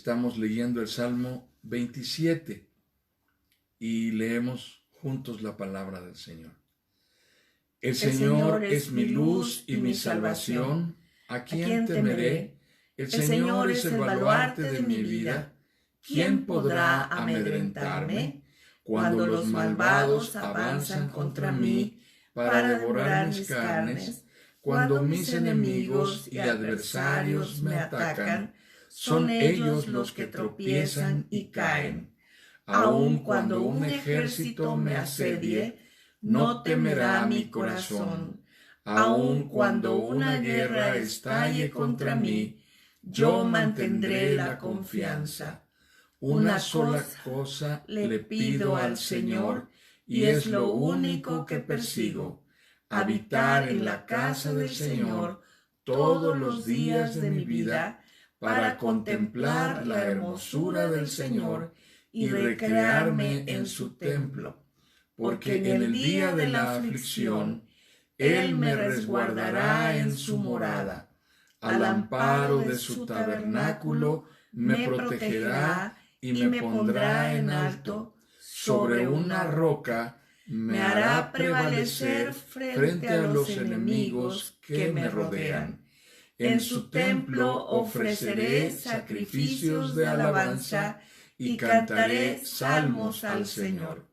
Estamos leyendo el Salmo 27 y leemos juntos la palabra del Señor. El Señor es mi luz y mi salvación. ¿A quién temeré? El Señor es el baluarte de mi vida. ¿Quién podrá amedrentarme? Cuando los malvados avanzan contra mí para devorar mis carnes, cuando mis enemigos y adversarios me atacan, son ellos los que tropiezan y caen. Aun cuando un ejército me asedie, no temerá mi corazón. Aun cuando una guerra estalle contra mí, yo mantendré la confianza. Una sola cosa le pido al Señor, y es lo único que persigo: habitar en la casa del Señor todos los días de mi vida, para contemplar la hermosura del Señor y recrearme en su templo. Porque en el día de la aflicción, Él me resguardará en su morada. Al amparo de su tabernáculo me protegerá y me pondrá en alto. Sobre una roca me hará prevalecer frente a los enemigos que me rodean. En su templo ofreceré sacrificios de alabanza y cantaré salmos al Señor.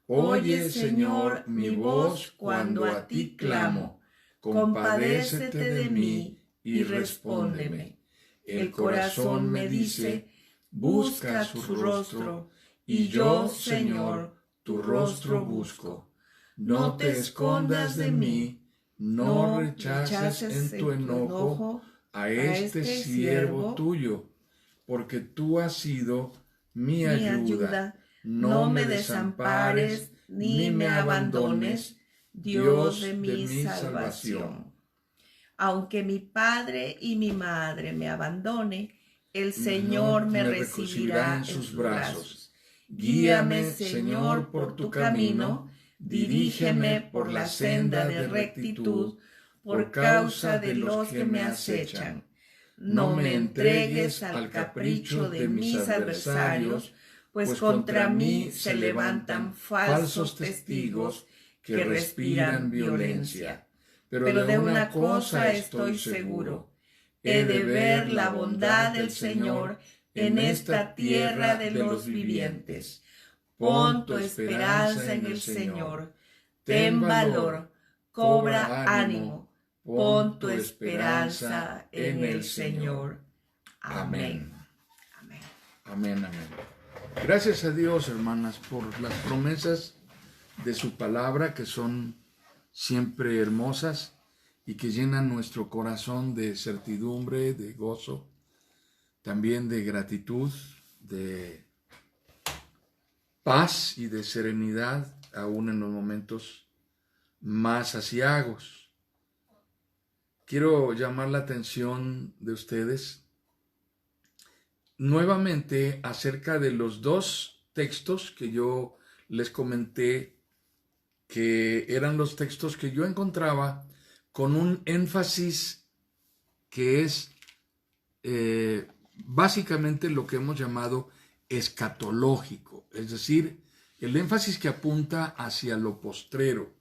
Oye, Señor, mi voz cuando a ti clamo. Compadécete de mí y respóndeme. El corazón me dice: busca su rostro, y yo, Señor, tu rostro busco. No te escondas de mí, no rechaces en tu enojo a este siervo tuyo, porque tú has sido mi ayuda. No me desampares ni me abandones, Dios de mi salvación. Aunque mi padre y mi madre me abandone, el Señor me recibirá en sus brazos. Guíame, Señor, por tu camino, dirígeme por la senda de rectitud, por causa de los que me acechan. No me entregues al capricho de mis adversarios, pues contra mí se levantan falsos testigos que respiran violencia. Pero de una cosa estoy seguro: he de ver la bondad del Señor en esta tierra de los vivientes. Pon tu esperanza en el Señor. Ten valor, cobra ánimo. Pon tu esperanza en el Señor. Amén. Amén. Amén, amén. Gracias a Dios, hermanas, por las promesas de su palabra, que son siempre hermosas y que llenan nuestro corazón de certidumbre, de gozo, también de gratitud, de paz y de serenidad, aún en los momentos más aciagos. Quiero llamar la atención de ustedes nuevamente acerca de los dos textos que yo les comenté, que eran los textos que yo encontraba con un énfasis que es básicamente lo que hemos llamado escatológico, es decir, el énfasis que apunta hacia lo postrero,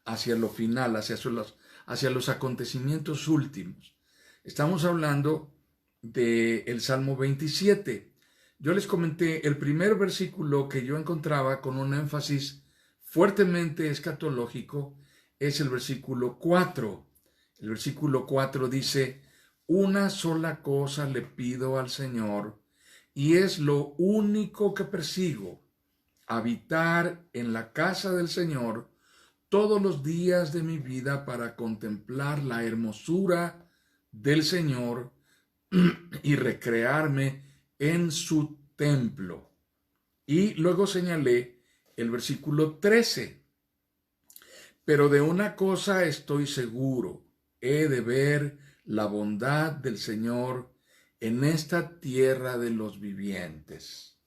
hacia lo final, hacia los acontecimientos últimos. Estamos hablando del Salmo 27. Yo les comenté el primer versículo que yo encontraba con un énfasis fuertemente escatológico es el versículo 4. El versículo 4 dice: una sola cosa le pido al Señor, y es lo único que persigo: habitar en la casa del Señor todos los días de mi vida, para contemplar la hermosura del Señor y recrearme en su templo. Y luego señalé el versículo 13. Pero de una cosa estoy seguro: he de ver la bondad del Señor en esta tierra de los vivientes.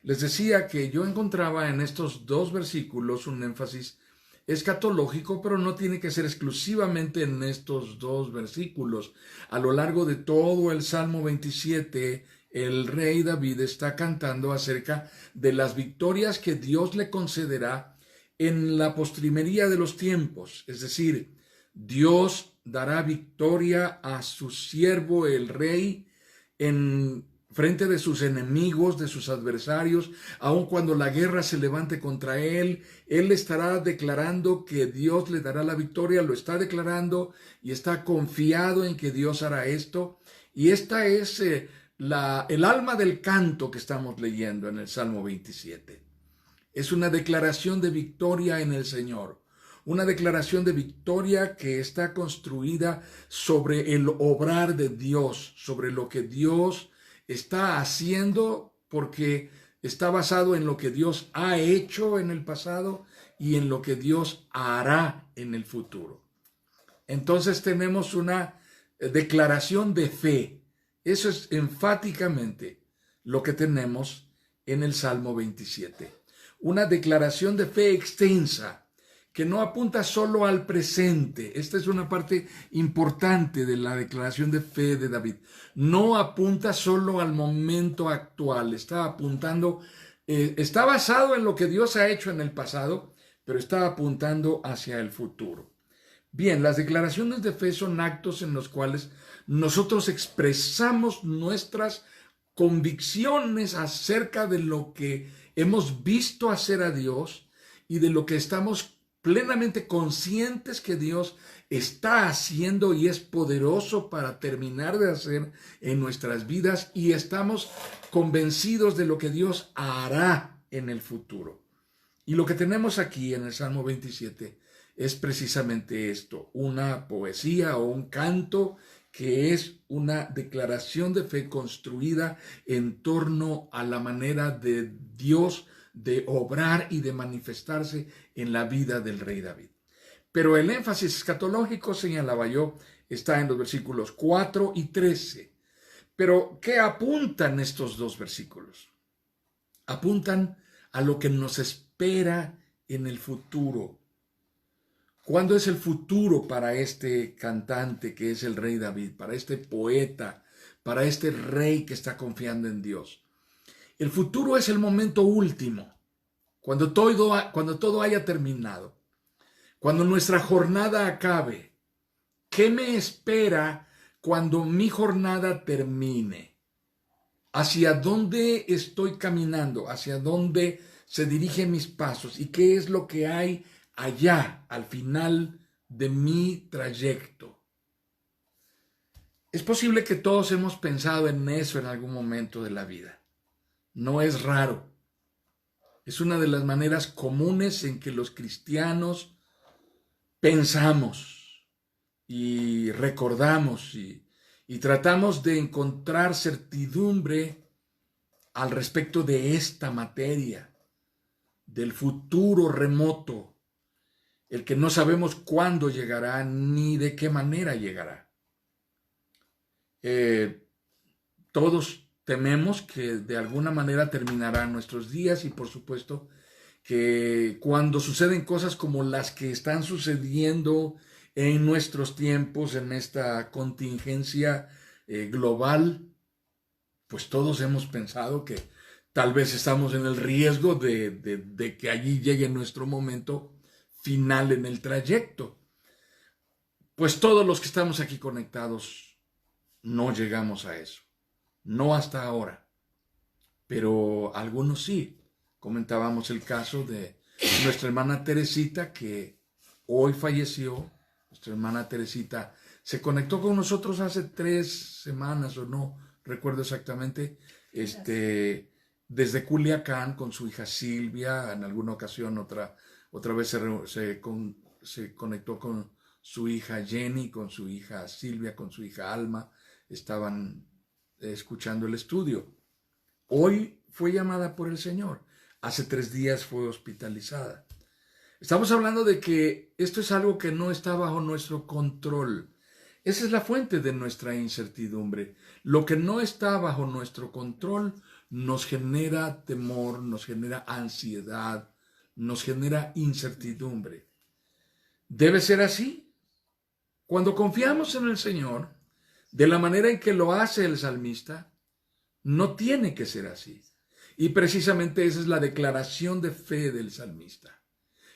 Les decía que yo encontraba en estos dos versículos un énfasis escatológico, pero no tiene que ser exclusivamente en estos dos versículos. A lo largo de todo el Salmo 27 el rey David está cantando acerca de las victorias que Dios le concederá en la postrimería de los tiempos. Es decir, Dios dará victoria a su siervo el rey en frente de sus enemigos, de sus adversarios. Aun cuando la guerra se levante contra él estará declarando que Dios le dará la victoria, lo está declarando y está confiado en que Dios hará esto. Y esta es el alma del canto que estamos leyendo en el Salmo 27. Es una declaración de victoria en el Señor. Una declaración de victoria que está construida sobre el obrar de Dios, sobre lo que Dios está haciendo, porque está basado en lo que Dios ha hecho en el pasado y en lo que Dios hará en el futuro. Entonces tenemos una declaración de fe. Eso es enfáticamente lo que tenemos en el Salmo 27. Una declaración de fe extensa, que no apunta solo al presente. Esta es una parte importante de la declaración de fe de David. No apunta solo al momento actual, está apuntando, está basado en lo que Dios ha hecho en el pasado, pero está apuntando hacia el futuro. Bien, las declaraciones de fe son actos en los cuales nosotros expresamos nuestras convicciones acerca de lo que hemos visto hacer a Dios y de lo que estamos plenamente conscientes que Dios está haciendo y es poderoso para terminar de hacer en nuestras vidas, y estamos convencidos de lo que Dios hará en el futuro. Y lo que tenemos aquí en el Salmo 27 es precisamente esto, una poesía o un canto que es una declaración de fe construida en torno a la manera de Dios de obrar y de manifestarse en la vida del rey David. Pero el énfasis escatológico, señalaba yo, está en los versículos 4 y 13. Pero, ¿qué apuntan estos dos versículos? Apuntan a lo que nos espera en el futuro. ¿Cuándo es el futuro para este cantante que es el rey David, para este poeta, para este rey que está confiando en Dios? El futuro es el momento último, cuando todo haya terminado, cuando nuestra jornada acabe. ¿Qué me espera cuando mi jornada termine? ¿Hacia dónde estoy caminando? ¿Hacia dónde se dirigen mis pasos? ¿Y qué es lo que hay allá, al final de mi trayecto? Es posible que todos hemos pensado en eso en algún momento de la vida. No es raro. Es una de las maneras comunes en que los cristianos pensamos y recordamos y tratamos de encontrar certidumbre al respecto de esta materia, del futuro remoto, el que no sabemos cuándo llegará ni de qué manera llegará. Todos tememos que de alguna manera terminarán nuestros días, y por supuesto que cuando suceden cosas como las que están sucediendo en nuestros tiempos, en esta contingencia global, pues todos hemos pensado que tal vez estamos en el riesgo de que allí llegue nuestro momento final en el trayecto. Pues todos los que estamos aquí conectados no llegamos a eso. No hasta ahora, pero algunos sí. Comentábamos el caso de nuestra hermana Teresita, que hoy falleció. Nuestra hermana Teresita se conectó con nosotros hace 3 semanas, o no recuerdo exactamente, desde Culiacán con su hija Silvia. En alguna ocasión otra vez se conectó con su hija Jenny, con su hija Silvia, con su hija Alma. Estaban escuchando el estudio. Hoy fue llamada por el Señor. Hace 3 días fue hospitalizada. Estamos hablando de que esto es algo que no está bajo nuestro control. Esa es la fuente de nuestra incertidumbre. Lo que no está bajo nuestro control nos genera temor, nos genera ansiedad, nos genera incertidumbre. ¿Debe ser así? Cuando confiamos en el Señor, de la manera en que lo hace el salmista, No tiene que ser así. Y precisamente esa es la declaración de fe del salmista.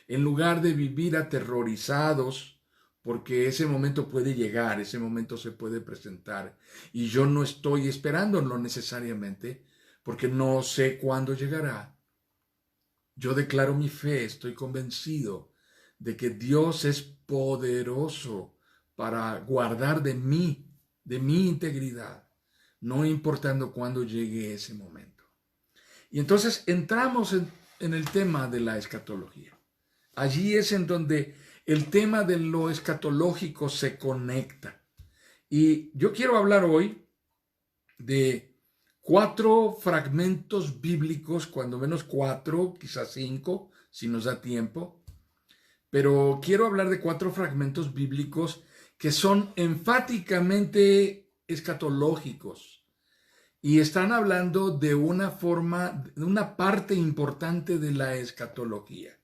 En lugar de vivir aterrorizados, porque ese momento puede llegar, ese momento se puede presentar, y yo no estoy esperándolo necesariamente, porque no sé cuándo llegará. Yo declaro mi fe, estoy convencido de que Dios es poderoso para guardar de mi integridad, no importando cuándo llegue ese momento. Y entonces entramos en el tema de la escatología. Allí es en donde el tema de lo escatológico se conecta. Y yo quiero hablar hoy de 4 fragmentos bíblicos, cuando menos 4, quizás 5, si nos da tiempo. Pero quiero hablar de 4 fragmentos bíblicos que son enfáticamente escatológicos y están hablando de una forma, de una parte importante de la escatología.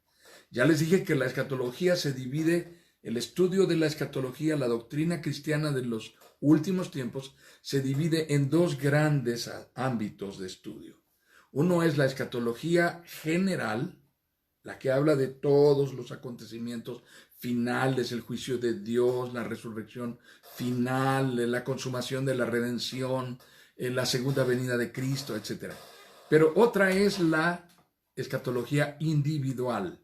Ya les dije que la escatología se divide, el estudio de la escatología, la doctrina cristiana de los últimos tiempos, se divide en 2 grandes ámbitos de estudio. Uno es la escatología general, la que habla de todos los acontecimientos finales, el juicio de Dios, la resurrección final, la consumación de la redención, la segunda venida de Cristo, etc. Pero otra es la escatología individual,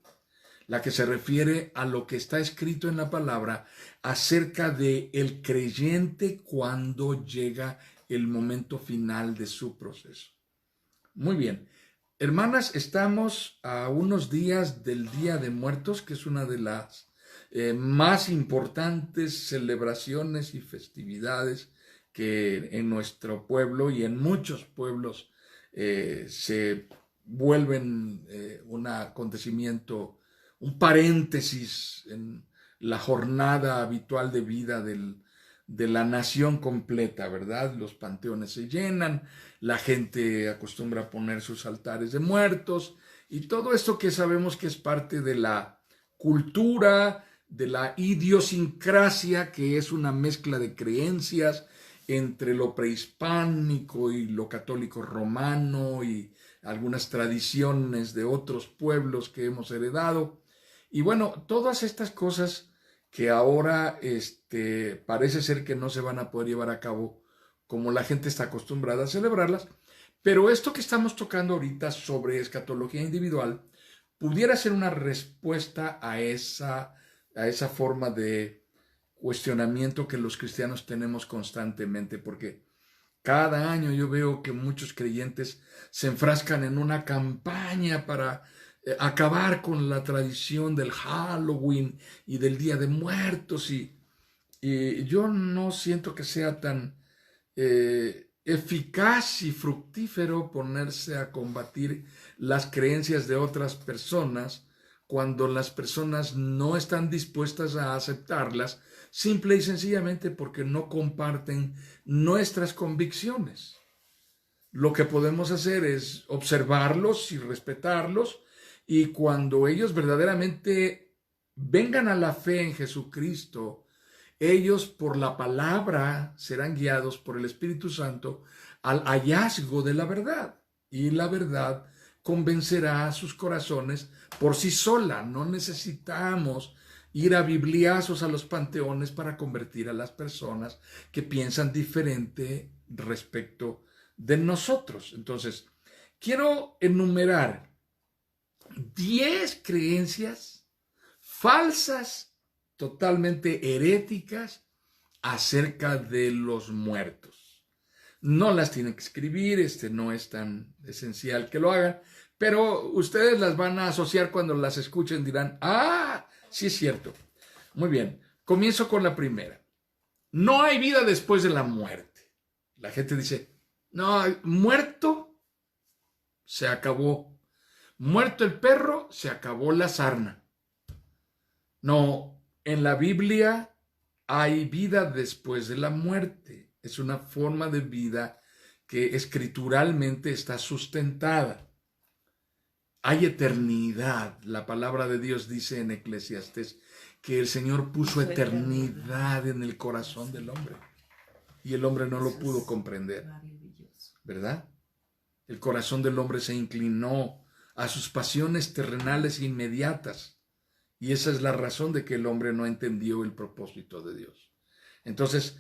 la que se refiere a lo que está escrito en la palabra acerca de el creyente cuando llega el momento final de su proceso. Muy bien. Hermanas, estamos a unos días del Día de Muertos, que es una de las más importantes celebraciones y festividades que en nuestro pueblo y en muchos pueblos se vuelven un acontecimiento, un paréntesis en la jornada habitual de vida de la nación completa, ¿verdad? Los panteones se llenan, la gente acostumbra a poner sus altares de muertos y todo esto que sabemos que es parte de la cultura, de la idiosincrasia, que es una mezcla de creencias entre lo prehispánico y lo católico romano y algunas tradiciones de otros pueblos que hemos heredado. Y bueno, todas estas cosas que ahora parece ser que no se van a poder llevar a cabo como la gente está acostumbrada a celebrarlas, pero esto que estamos tocando ahorita sobre escatología individual pudiera ser una respuesta a esa forma de cuestionamiento que los cristianos tenemos constantemente, porque cada año yo veo que muchos creyentes se enfrascan en una campaña para acabar con la tradición del Halloween y del Día de Muertos y yo no siento que sea tan eficaz y fructífero ponerse a combatir las creencias de otras personas cuando las personas no están dispuestas a aceptarlas, simple y sencillamente porque no comparten nuestras convicciones. Lo que podemos hacer es observarlos y respetarlos, y cuando ellos verdaderamente vengan a la fe en Jesucristo, ellos por la palabra serán guiados por el Espíritu Santo al hallazgo de la verdad. Y la verdad convencerá a sus corazones por sí sola. No necesitamos ir a bibliazos a los panteones para convertir a las personas que piensan diferente respecto de nosotros. Entonces, quiero enumerar 10 creencias falsas, totalmente heréticas, acerca de los muertos. No las tienen que escribir, no es tan esencial que lo hagan, pero ustedes las van a asociar cuando las escuchen, dirán, ah, sí es cierto. Muy bien, comienzo con la primera. No hay vida después de la muerte. La gente dice, no, muerto, se acabó. Muerto el perro, se acabó la sarna. No, en la Biblia hay vida después de la muerte. Es una forma de vida que escrituralmente está sustentada. Hay eternidad. La palabra de Dios dice en Eclesiastés que el Señor puso eternidad en el corazón del hombre y el hombre no lo pudo comprender. ¿verdad? El corazón del hombre se inclinó a sus pasiones terrenales inmediatas. Y esa es la razón de que el hombre no entendió el propósito de Dios. Entonces,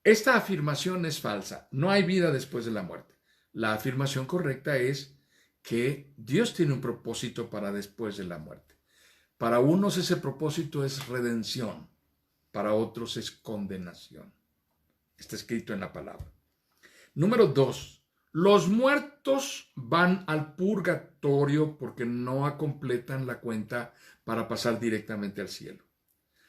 esta afirmación es falsa. No hay vida después de la muerte. La afirmación correcta es que Dios tiene un propósito para después de la muerte. Para unos ese propósito es redención, para otros es condenación. Está escrito en la palabra. Número 2. Los muertos van al purgatorio porque no completan la cuenta para pasar directamente al cielo.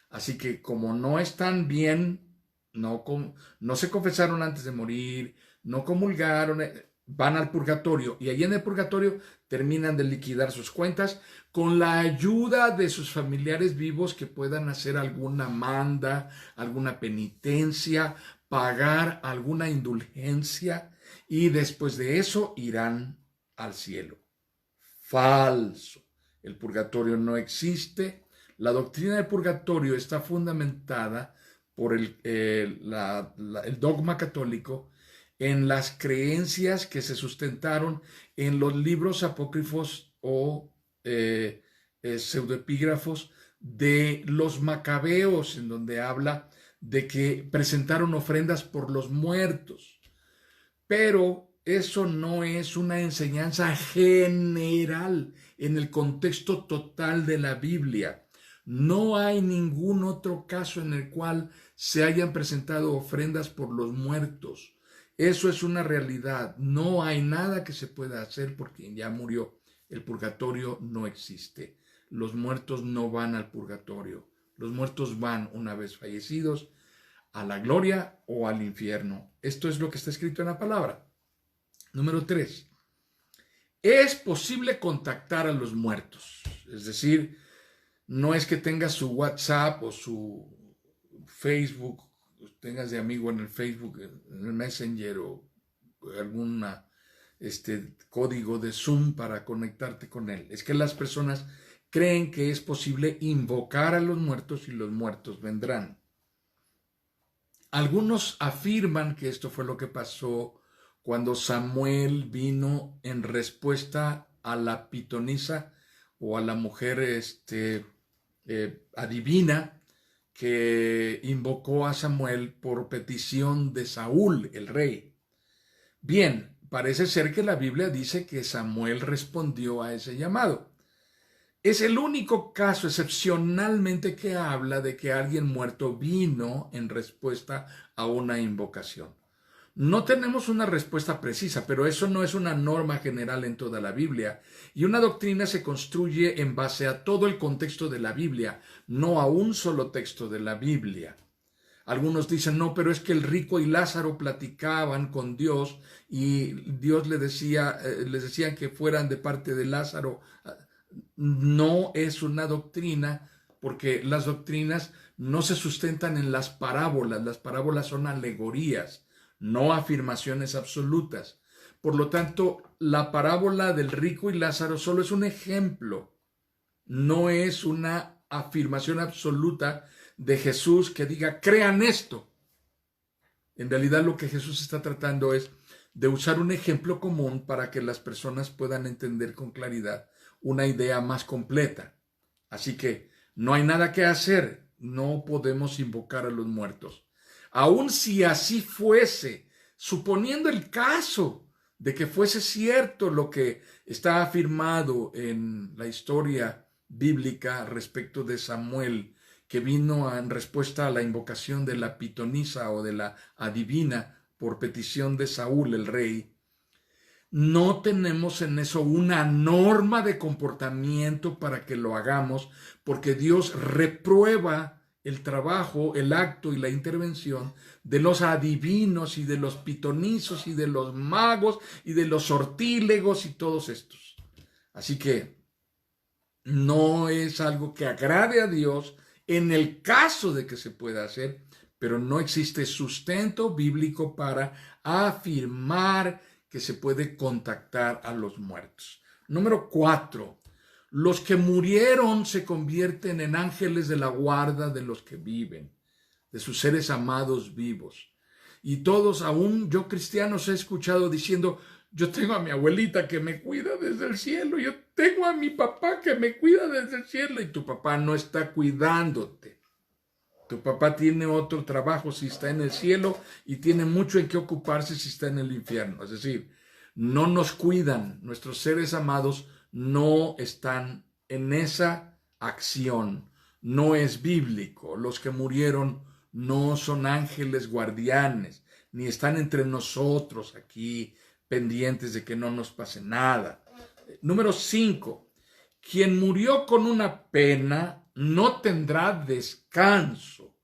Así que como no están bien, no se confesaron antes de morir, no comulgaron, van al purgatorio y allí en el purgatorio terminan de liquidar sus cuentas con la ayuda de sus familiares vivos que puedan hacer alguna manda, alguna penitencia, pagar alguna indulgencia y después de eso irán al cielo. Falso. El purgatorio no existe. La doctrina del purgatorio está fundamentada por el dogma católico en las creencias que se sustentaron en los libros apócrifos o pseudoepígrafos de los macabeos, en donde habla de que presentaron ofrendas por los muertos. Pero eso no es una enseñanza general en el contexto total de la Biblia. No hay ningún otro caso en el cual se hayan presentado ofrendas por los muertos. Eso es una realidad. No hay nada que se pueda hacer por quien ya murió. El purgatorio no existe. Los muertos no van al purgatorio. Los muertos van, una vez fallecidos, a la gloria o al infierno. Esto es lo que está escrito en la palabra. Número 3. Es posible contactar a los muertos. Es decir, no es que tengas su WhatsApp o su Facebook, tengas de amigo en el Facebook, en el Messenger o algún código de Zoom para conectarte con él. Es que las personas creen que es posible invocar a los muertos y los muertos vendrán. Algunos afirman que esto fue lo que pasó cuando Samuel vino en respuesta a la pitonisa o a la mujer adivina que invocó a Samuel por petición de Saúl, el rey. Bien, parece ser que la Biblia dice que Samuel respondió a ese llamado. Es el único caso excepcionalmente que habla de que alguien muerto vino en respuesta a una invocación. No tenemos una respuesta precisa, pero eso no es una norma general en toda la Biblia. Y una doctrina se construye en base a todo el contexto de la Biblia, no a un solo texto de la Biblia. Algunos dicen, no, pero es que el rico y Lázaro platicaban con Dios y Dios les decía que fueran de parte de Lázaro. No es una doctrina, porque las doctrinas no se sustentan en las parábolas. Las parábolas son alegorías, no afirmaciones absolutas. Por lo tanto, la parábola del rico y Lázaro solo es un ejemplo, no es una afirmación absoluta de Jesús que diga, crean esto. En realidad lo que Jesús está tratando es de usar un ejemplo común para que las personas puedan entender con claridad una idea más completa. Así que no hay nada que hacer, no podemos invocar a los muertos. Aun si así fuese, suponiendo el caso de que fuese cierto lo que está afirmado en la historia bíblica respecto de Samuel, que vino en respuesta a la invocación de la pitonisa o de la adivina por petición de Saúl, el rey, no tenemos en eso una norma de comportamiento para que lo hagamos, porque Dios reprueba el trabajo, el acto y la intervención de los adivinos y de los pitonizos y de los magos y de los sortílegos y todos estos. Así que no es algo que agrade a Dios en el caso de que se pueda hacer, pero no existe sustento bíblico para afirmar que se puede contactar a los muertos. Número 4. Los que murieron se convierten en ángeles de la guarda de los que viven, de sus seres amados vivos. Y todos, aún yo cristianos, he escuchado diciendo, yo tengo a mi abuelita que me cuida desde el cielo, yo tengo a mi papá que me cuida desde el cielo, y tu papá no está cuidándote. Tu papá tiene otro trabajo si está en el cielo y tiene mucho en qué ocuparse si está en el infierno. Es decir, no nos cuidan, nuestros seres amados no están en esa acción. No es bíblico. Los que murieron no son ángeles guardianes, ni están entre nosotros aquí pendientes de que no nos pase nada. Número 5. Quien murió con una pena no tendrá descanso.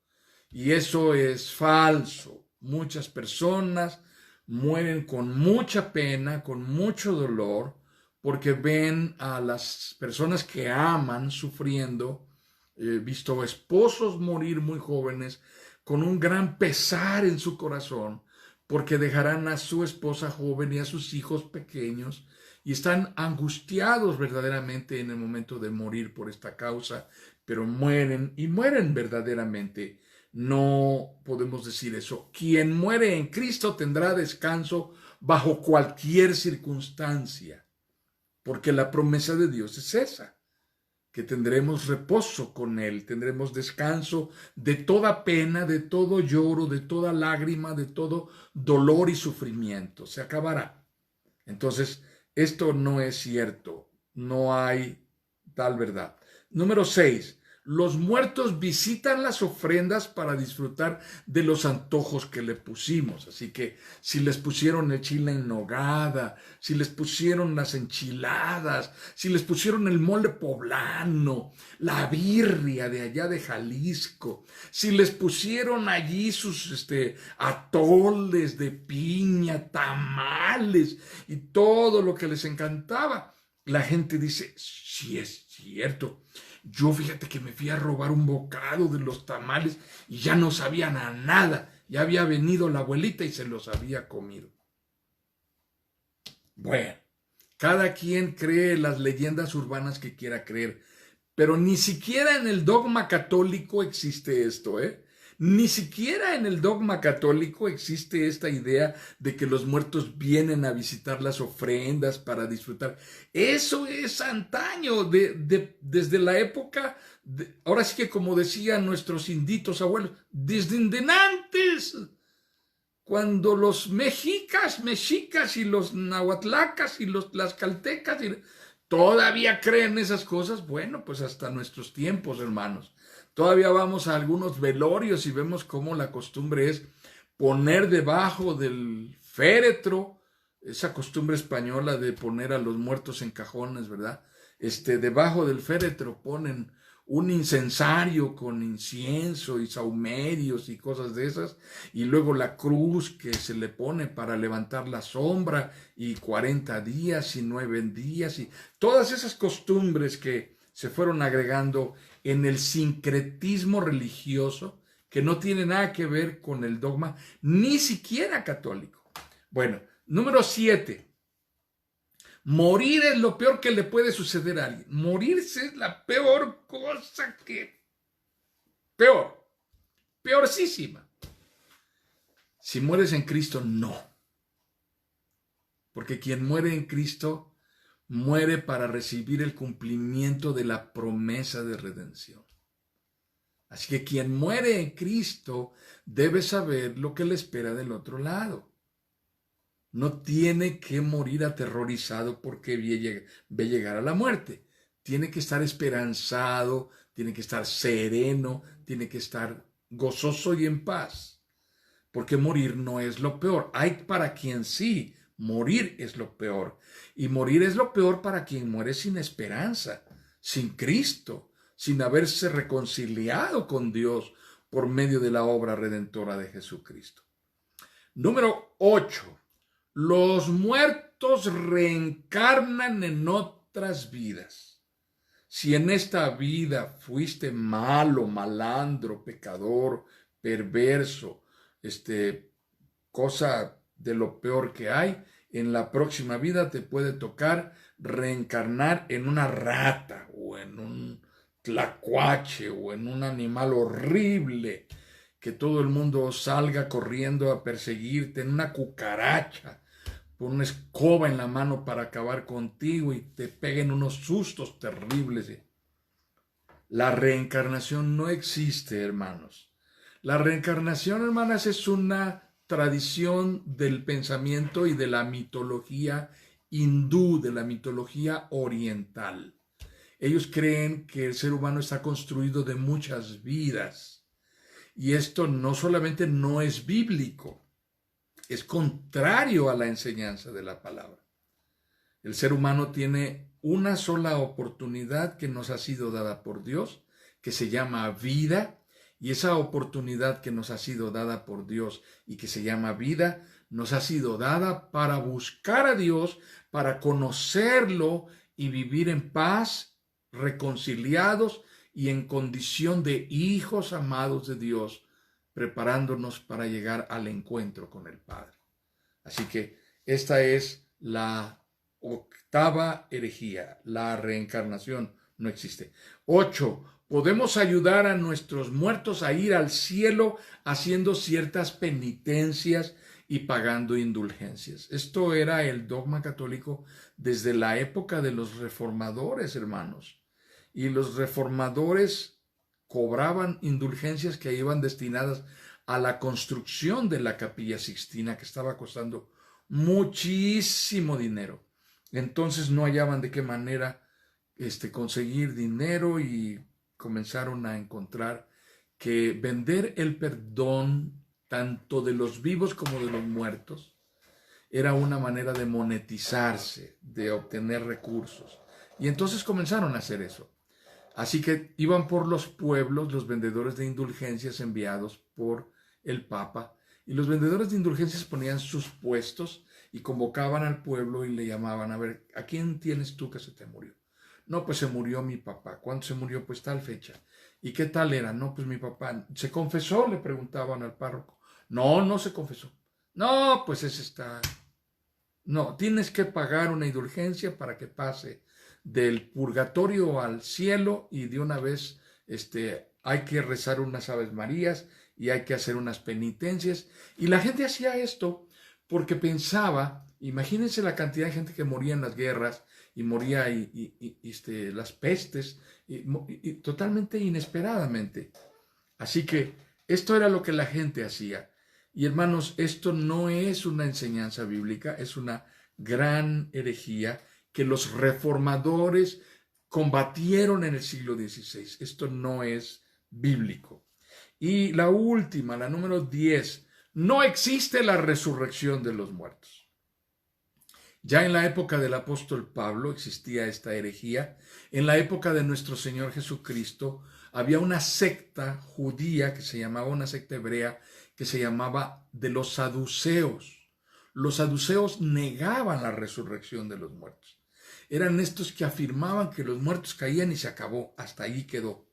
Y eso es falso. Muchas personas mueren con mucha pena, con mucho dolor, porque ven a las personas que aman sufriendo. He visto esposos morir muy jóvenes con un gran pesar en su corazón, porque dejarán a su esposa joven y a sus hijos pequeños, y están angustiados verdaderamente en el momento de morir por esta causa, pero mueren y mueren verdaderamente. No podemos decir eso. Quien muere en Cristo tendrá descanso bajo cualquier circunstancia, porque la promesa de Dios es esa, que tendremos reposo con Él, tendremos descanso de toda pena, de todo lloro, de toda lágrima, de todo dolor y sufrimiento. Se acabará. Entonces, esto no es cierto. No hay tal verdad. Número 6. Los muertos visitan las ofrendas para disfrutar de los antojos que le pusimos. Así que si les pusieron el chile en nogada, si les pusieron las enchiladas, si les pusieron el mole poblano, la birria de allá de Jalisco, si les pusieron allí sus atoles de piña, tamales y todo lo que les encantaba, la gente dice, sí es cierto. Yo fíjate que me fui a robar un bocado de los tamales y ya no sabían a nada. Ya había venido la abuelita y se los había comido. Bueno, cada quien cree las leyendas urbanas que quiera creer, pero ni siquiera en el dogma católico existe esto, Ni siquiera en el dogma católico existe esta idea de que los muertos vienen a visitar las ofrendas para disfrutar. Eso es antaño, desde la época, ahora sí que como decían nuestros inditos abuelos, desde antes, cuando los mexicas y los nahuatlacas y los tlaxcaltecas todavía creen esas cosas. Bueno, pues hasta nuestros tiempos, hermanos. Todavía vamos a algunos velorios y vemos cómo la costumbre es poner debajo del féretro, esa costumbre española de poner a los muertos en cajones, ¿verdad? Debajo del féretro ponen un incensario con incienso y sahumerios y cosas de esas, y luego la cruz que se le pone para levantar la sombra, y 40 días y 9 días, y todas esas costumbres que se fueron agregando en el sincretismo religioso, que no tiene nada que ver con el dogma, ni siquiera católico. Bueno, número 7. Morir es lo peor que le puede suceder a alguien. Morirse es la peor cosa que... Peorcísima. Si mueres en Cristo, no. Porque quien muere en Cristo muere para recibir el cumplimiento de la promesa de redención. Así que quien muere en Cristo debe saber lo que le espera del otro lado. No tiene que morir aterrorizado porque ve llegar a la muerte. Tiene que estar esperanzado, tiene que estar sereno, tiene que estar gozoso y en paz. Porque morir no es lo peor. Hay para quien sí, morir es lo peor. Y morir es lo peor para quien muere sin esperanza, sin Cristo, sin haberse reconciliado con Dios por medio de la obra redentora de Jesucristo. Número 8. Los muertos reencarnan en otras vidas. Si en esta vida fuiste malo, malandro, pecador, perverso, cosa de lo peor que hay, en la próxima vida te puede tocar reencarnar en una rata o en un tlacuache o en un animal horrible que todo el mundo salga corriendo a perseguirte en una cucaracha, con una escoba en la mano para acabar contigo y te peguen unos sustos terribles. La reencarnación no existe, hermanos. La reencarnación, hermanas, es una tradición del pensamiento y de la mitología hindú, de la mitología oriental. Ellos creen que el ser humano está construido de muchas vidas. Y esto no solamente no es bíblico, es contrario a la enseñanza de la palabra. El ser humano tiene una sola oportunidad que nos ha sido dada por Dios, que se llama vida, y esa oportunidad que nos ha sido dada por Dios y que se llama vida, nos ha sido dada para buscar a Dios, para conocerlo y vivir en paz, reconciliados y en condición de hijos amados de Dios, preparándonos para llegar al encuentro con el Padre. Así que esta es la octava herejía, la reencarnación no existe. 8. Podemos ayudar a nuestros muertos a ir al cielo haciendo ciertas penitencias y pagando indulgencias. Esto era el dogma católico desde la época de los reformadores, hermanos. Y los reformadores cobraban indulgencias que iban destinadas a la construcción de la Capilla Sixtina, que estaba costando muchísimo dinero. Entonces no hallaban de qué manera conseguir dinero y comenzaron a encontrar que vender el perdón tanto de los vivos como de los muertos era una manera de monetizarse, de obtener recursos. Y entonces comenzaron a hacer eso. Así que iban por los pueblos los vendedores de indulgencias enviados por el Papa, y los vendedores de indulgencias ponían sus puestos y convocaban al pueblo y le llamaban: a ver, ¿a quién tienes tú que se te murió? No, pues se murió mi papá. ¿Cuándo se murió? Pues tal fecha. ¿Y qué tal era? No, pues mi papá. ¿Se confesó?, le preguntaban al párroco. No, no se confesó. No, pues ese está... No, tienes que pagar una indulgencia para que pase del purgatorio al cielo, y de una vez hay que rezar unas Aves Marías y hay que hacer unas penitencias. Y la gente hacía esto porque pensaba, imagínense la cantidad de gente que moría en las guerras y moría las pestes y totalmente inesperadamente. Así que esto era lo que la gente hacía. Y hermanos, esto no es una enseñanza bíblica, es una gran herejía que los reformadores combatieron en el siglo XVI. Esto no es bíblico. Y la última, la número 10, no existe la resurrección de los muertos. Ya en la época del apóstol Pablo existía esta herejía. En la época de nuestro Señor Jesucristo había una secta judía que se llamaba, una secta hebrea que se llamaba de los saduceos. Los saduceos negaban la resurrección de los muertos. Eran estos que afirmaban que los muertos caían y se acabó, hasta ahí quedó.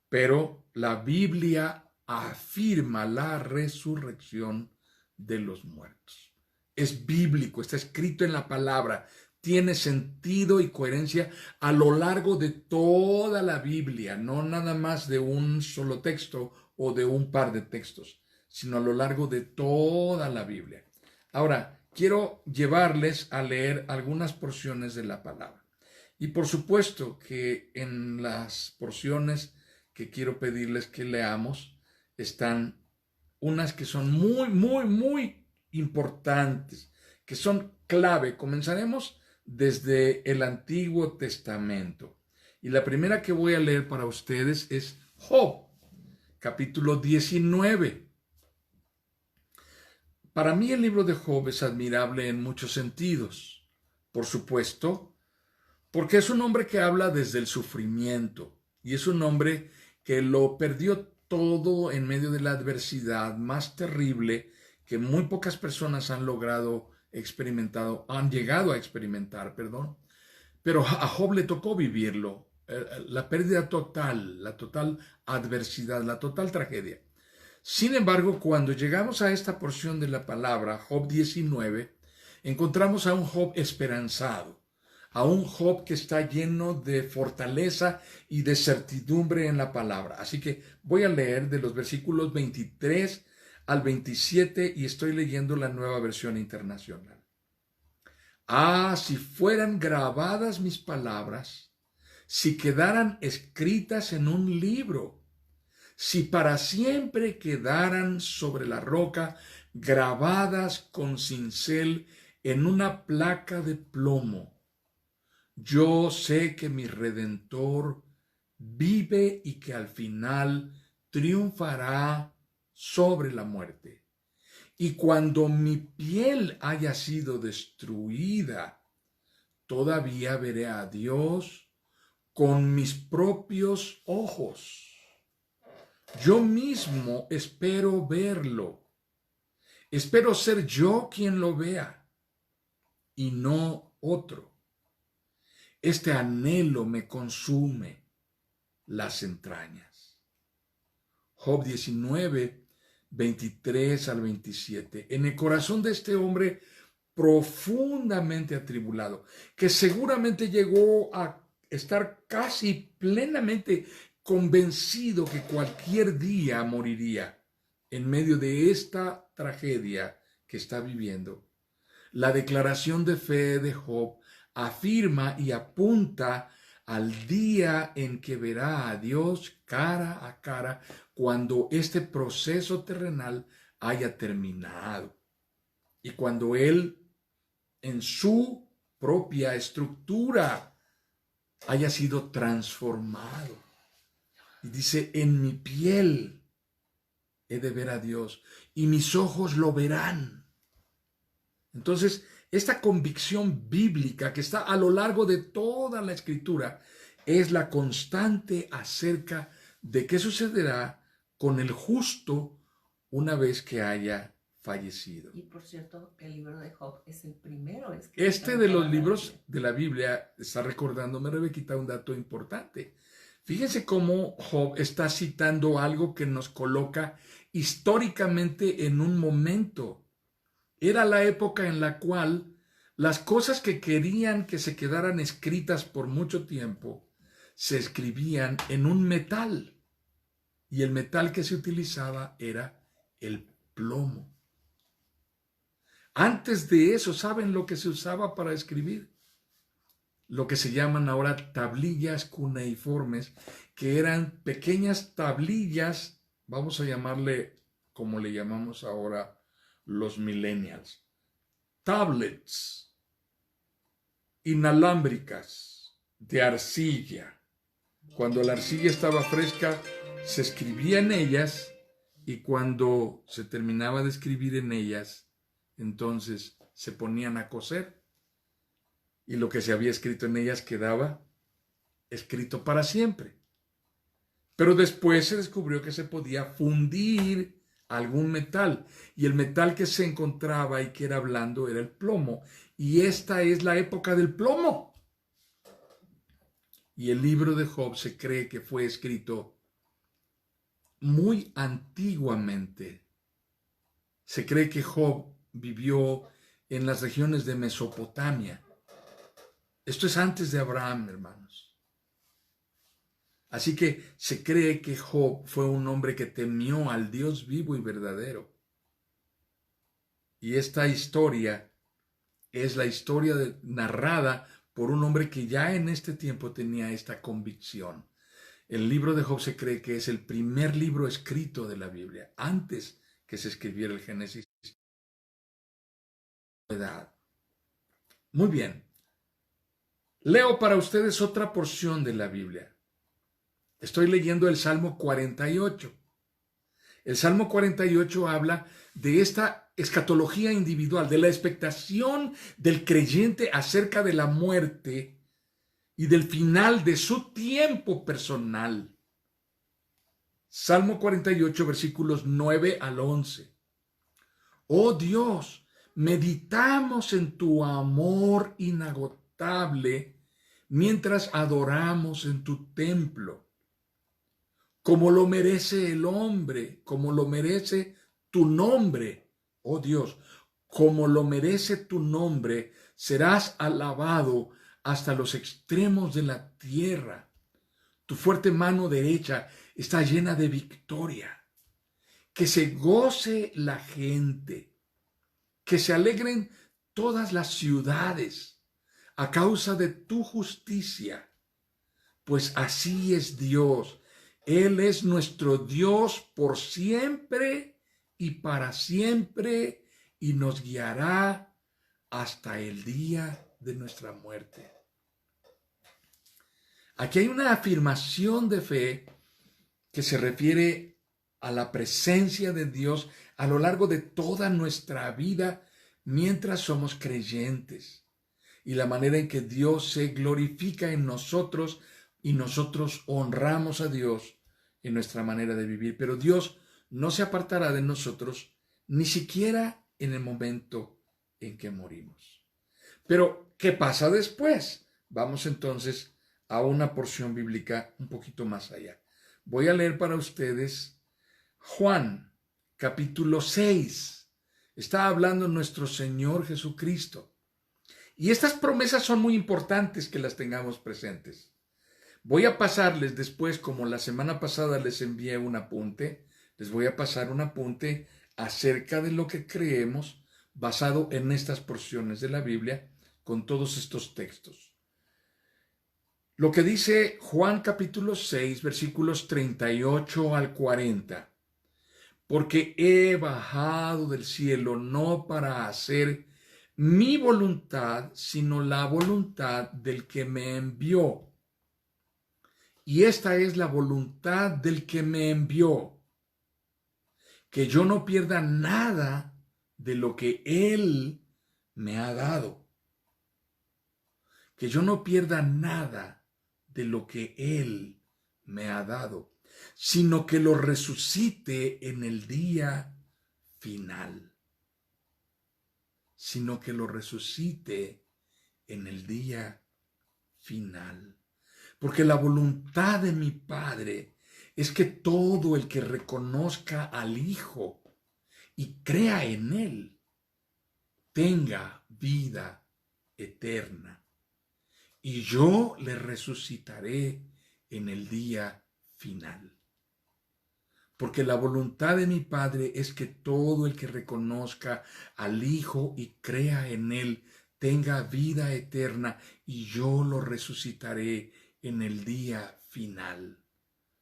Pero la Biblia afirma la resurrección de los muertos. Es bíblico, está escrito en la palabra, tiene sentido y coherencia a lo largo de toda la Biblia, no nada más de un solo texto o de un par de textos, sino a lo largo de toda la Biblia. Ahora, quiero llevarles a leer algunas porciones de la palabra. Y por supuesto que en las porciones que quiero pedirles que leamos están unas que son muy importantes, que son clave. Comenzaremos desde el Antiguo Testamento. Y la primera que voy a leer para ustedes es Job, capítulo 19. Para mí el libro de Job es admirable en muchos sentidos. Por supuesto, porque es un hombre que habla desde el sufrimiento, y es un hombre que lo perdió todo en medio de la adversidad más terrible que muy pocas personas han llegado a experimentar, Pero a Job le tocó vivirlo, la pérdida total, la total adversidad, la total tragedia. Sin embargo, cuando llegamos a esta porción de la palabra, Job 19, encontramos a un Job esperanzado, a un Job que está lleno de fortaleza y de certidumbre en la palabra. Así que voy a leer de los versículos 23 al 27 y estoy leyendo la Nueva Versión Internacional. Ah, si fueran grabadas mis palabras, si quedaran escritas en un libro, si para siempre quedaran sobre la roca, grabadas con cincel en una placa de plomo. Yo sé que mi Redentor vive y que al final triunfará sobre la muerte. Y cuando mi piel haya sido destruida, todavía veré a Dios con mis propios ojos. Yo mismo espero verlo. Espero ser yo quien lo vea y no otro. Este anhelo me consume las entrañas. Job 19, 23 al 27. En el corazón de este hombre profundamente atribulado, que seguramente llegó a estar casi plenamente convencido que cualquier día moriría en medio de esta tragedia que está viviendo. La declaración de fe de Job afirma y apunta al día en que verá a Dios cara a cara cuando este proceso terrenal haya terminado y cuando él en su propia estructura haya sido transformado. Y dice, en mi piel he de ver a Dios y mis ojos lo verán. Entonces, esta convicción bíblica que está a lo largo de toda la Escritura es la constante acerca de qué sucederá con el justo una vez que haya fallecido. Y por cierto, el libro de Job es el primero escrito. Este de los libros de la Biblia, está recordándome Rebequita un dato importante. Fíjense cómo Job está citando algo que nos coloca históricamente en un momento. Era la época en la cual las cosas que querían que se quedaran escritas por mucho tiempo se escribían en un metal. Y el metal que se utilizaba era el plomo. Antes de eso, ¿saben lo que se usaba para escribir? Lo que se llaman ahora tablillas cuneiformes, que eran pequeñas tablillas, vamos a llamarle como le llamamos ahora los millennials, tablets inalámbricas de arcilla. Cuando la arcilla estaba fresca, se escribía en ellas y cuando se terminaba de escribir en ellas, entonces se ponían a coser y lo que se había escrito en ellas quedaba escrito para siempre. Pero después se descubrió que se podía fundir algún metal y el metal que se encontraba y que era blando era el plomo, y esta es la época del plomo. Y el libro de Job se cree que fue escrito muy antiguamente. Se cree que Job vivió en las regiones de Mesopotamia. Esto es antes de Abraham, hermanos. Así que se cree que Job fue un hombre que temió al Dios vivo y verdadero. Y esta historia es la historia narrada por un hombre que ya en este tiempo tenía esta convicción. El libro de Job se cree que es el primer libro escrito de la Biblia, antes que se escribiera el Génesis. Muy bien. Leo para ustedes otra porción de la Biblia. Estoy leyendo el Salmo 48. El Salmo 48 habla de esta escatología individual, de la expectación del creyente acerca de la muerte y del final de su tiempo personal. Salmo 48, versículos 9 al 11. Oh Dios, meditamos en tu amor inagotable mientras adoramos en tu templo. Como lo merece el hombre, como lo merece tu nombre, oh Dios, como lo merece tu nombre, serás alabado hasta los extremos de la tierra. Tu fuerte mano derecha está llena de victoria. Que se goce la gente, que se alegren todas las ciudades a causa de tu justicia, pues así es Dios. Él es nuestro Dios por siempre y para siempre, y nos guiará hasta el día de nuestra muerte. Aquí hay una afirmación de fe que se refiere a la presencia de Dios a lo largo de toda nuestra vida mientras somos creyentes, y la manera en que Dios se glorifica en nosotros y nosotros honramos a Dios en nuestra manera de vivir. Pero Dios no se apartará de nosotros ni siquiera en el momento en que morimos. Pero, ¿qué pasa después? Vamos entonces a una porción bíblica un poquito más allá. Voy a leer para ustedes Juan, capítulo 6. Está hablando nuestro Señor Jesucristo. Y estas promesas son muy importantes que las tengamos presentes. Voy a pasarles después, como la semana pasada les envié un apunte, les voy a pasar un apunte acerca de lo que creemos basado en estas porciones de la Biblia con todos estos textos. Lo que dice Juan capítulo 6, versículos 38 al 40. Porque he bajado del cielo no para hacer mi voluntad, sino la voluntad del que me envió. Y esta es la voluntad del que me envió, que yo no pierda nada de lo que Él me ha dado. Que yo no pierda nada de lo que Él me ha dado, sino que lo resucite en el día final. Sino que lo resucite en el día final. Porque la voluntad de mi Padre es que todo el que reconozca al Hijo y crea en Él tenga vida eterna. Y yo le resucitaré en el día final. Porque la voluntad de mi Padre es que todo el que reconozca al Hijo y crea en Él tenga vida eterna, y yo lo resucitaré en el día final.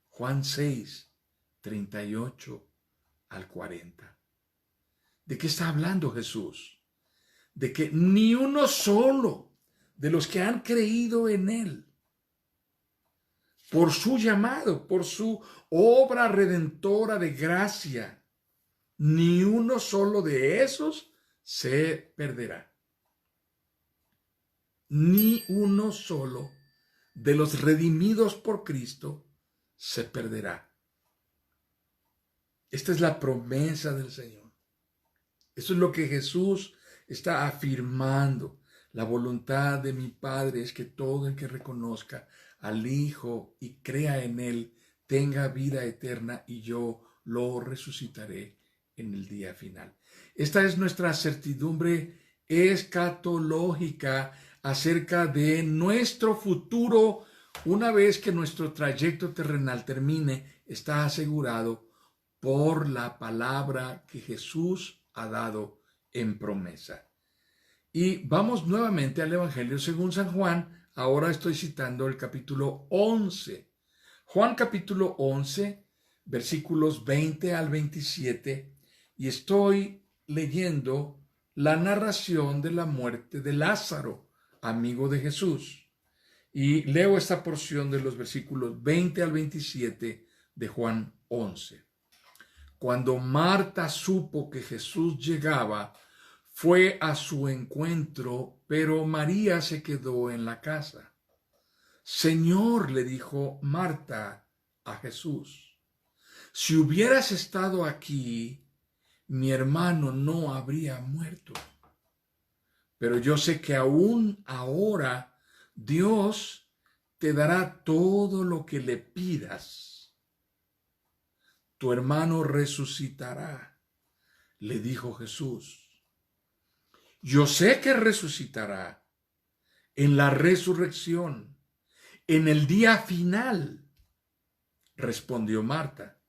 Juan 6, 38 al 40. ¿De qué está hablando Jesús? De que ni uno solo de los que han creído en Él, por su llamado, por su obra redentora de gracia, ni uno solo de esos se perderá. Ni uno solo de los redimidos por Cristo se perderá. Esta es la promesa del Señor. Eso es lo que Jesús está afirmando. La voluntad de mi Padre es que todo el que reconozca al Hijo y crea en Él tenga vida eterna, y yo lo resucitaré en el día final. Esta es nuestra certidumbre escatológica acerca de nuestro futuro. Una vez que nuestro trayecto terrenal termine, está asegurado por la palabra que Jesús ha dado en promesa. Y vamos nuevamente al Evangelio según San Juan. Ahora estoy citando el capítulo 11. Juan capítulo 11, versículos 20 al 27. Y estoy leyendo la narración de la muerte de Lázaro, amigo de Jesús. Y leo esta porción de los versículos 20 al 27 de Juan 11. Cuando Marta supo que Jesús llegaba, fue a su encuentro, pero María se quedó en la casa. Señor, le dijo Marta a Jesús, si hubieras estado aquí, mi hermano no habría muerto. Pero yo sé que aún ahora Dios te dará todo lo que le pidas. Tu hermano resucitará, le dijo Jesús. Yo sé que resucitará en la resurrección, en el día final, respondió Marta.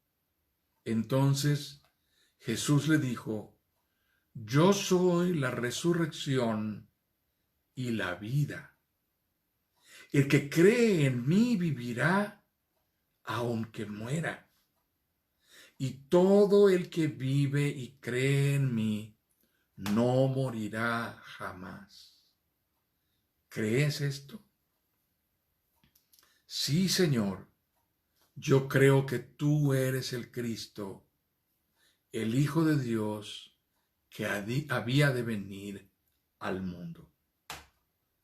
Entonces Jesús le dijo, yo soy la resurrección y la vida. El que cree en mí vivirá aunque muera. Y todo el que vive y cree en mí no morirá jamás. ¿Crees esto? Sí, Señor, yo creo que tú eres el Cristo, el Hijo de Dios que había de venir al mundo.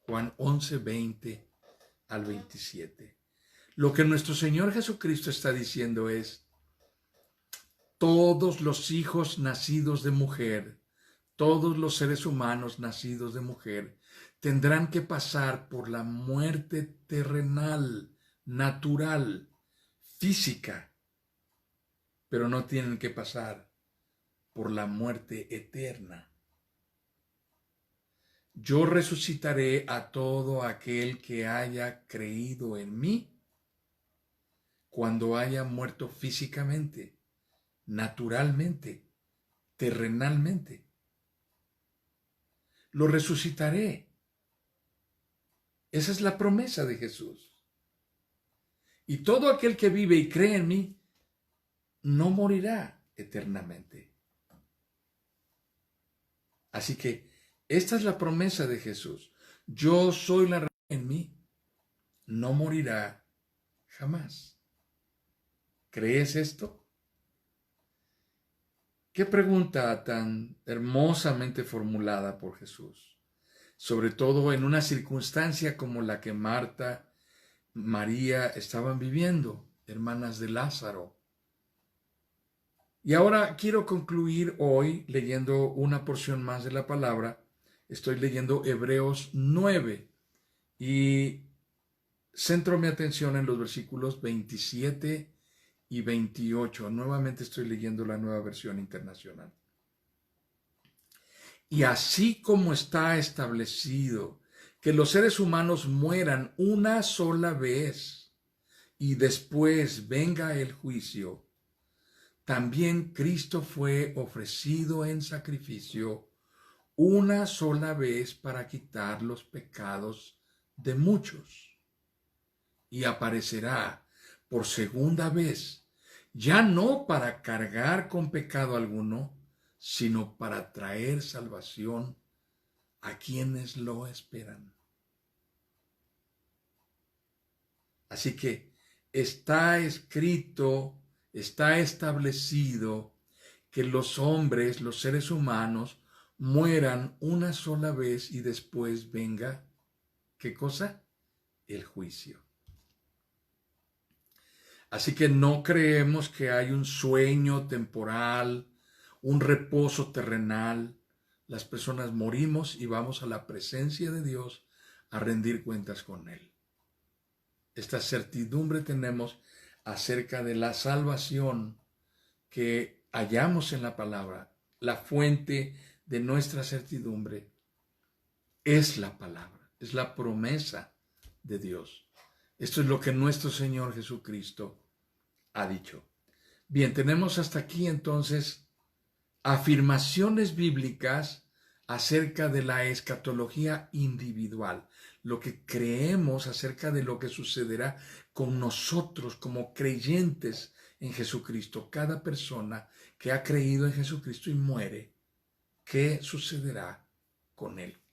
Juan 11, 20 al 27. Lo que nuestro Señor Jesucristo está diciendo es, todos los hijos nacidos de mujer, todos los seres humanos nacidos de mujer, tendrán que pasar por la muerte terrenal, natural, física, pero no tienen que pasar por la muerte eterna. Yo resucitaré a todo aquel que haya creído en mí cuando haya muerto físicamente, naturalmente, terrenalmente. Lo resucitaré. Esa es la promesa de Jesús. Y todo aquel que vive y cree en mí no morirá eternamente. Así que esta es la promesa de Jesús. Yo soy la resurrección, en mí no morirá jamás. ¿Crees esto? Qué pregunta tan hermosamente formulada por Jesús, sobre todo en una circunstancia como la que Marta, María estaban viviendo, hermanas de Lázaro. Y ahora quiero concluir hoy leyendo una porción más de la palabra. Estoy leyendo Hebreos 9 y centro mi atención en los versículos 27 y 28. Nuevamente estoy leyendo la Nueva Versión Internacional. Y así como está establecido que los seres humanos mueran una sola vez y después venga el juicio, también Cristo fue ofrecido en sacrificio una sola vez para quitar los pecados de muchos. Y aparecerá por segunda vez, ya no para cargar con pecado alguno, sino para traer salvación a quienes lo esperan. Así que está escrito, está establecido que los hombres, los seres humanos, mueran una sola vez y después venga, ¿qué cosa? El juicio. Así que no creemos que hay un sueño temporal, un reposo terrenal. Las personas morimos y vamos a la presencia de Dios a rendir cuentas con Él. Esta certidumbre tenemos acerca de la salvación que hallamos en la palabra. La fuente de nuestra certidumbre es la palabra, es la promesa de Dios. Esto es lo que nuestro Señor Jesucristo ha dicho. Bien, tenemos hasta aquí entonces afirmaciones bíblicas acerca de la escatología individual, lo que creemos acerca de lo que sucederá con nosotros como creyentes en Jesucristo. Cada persona que ha creído en Jesucristo y muere, ¿qué sucederá con él?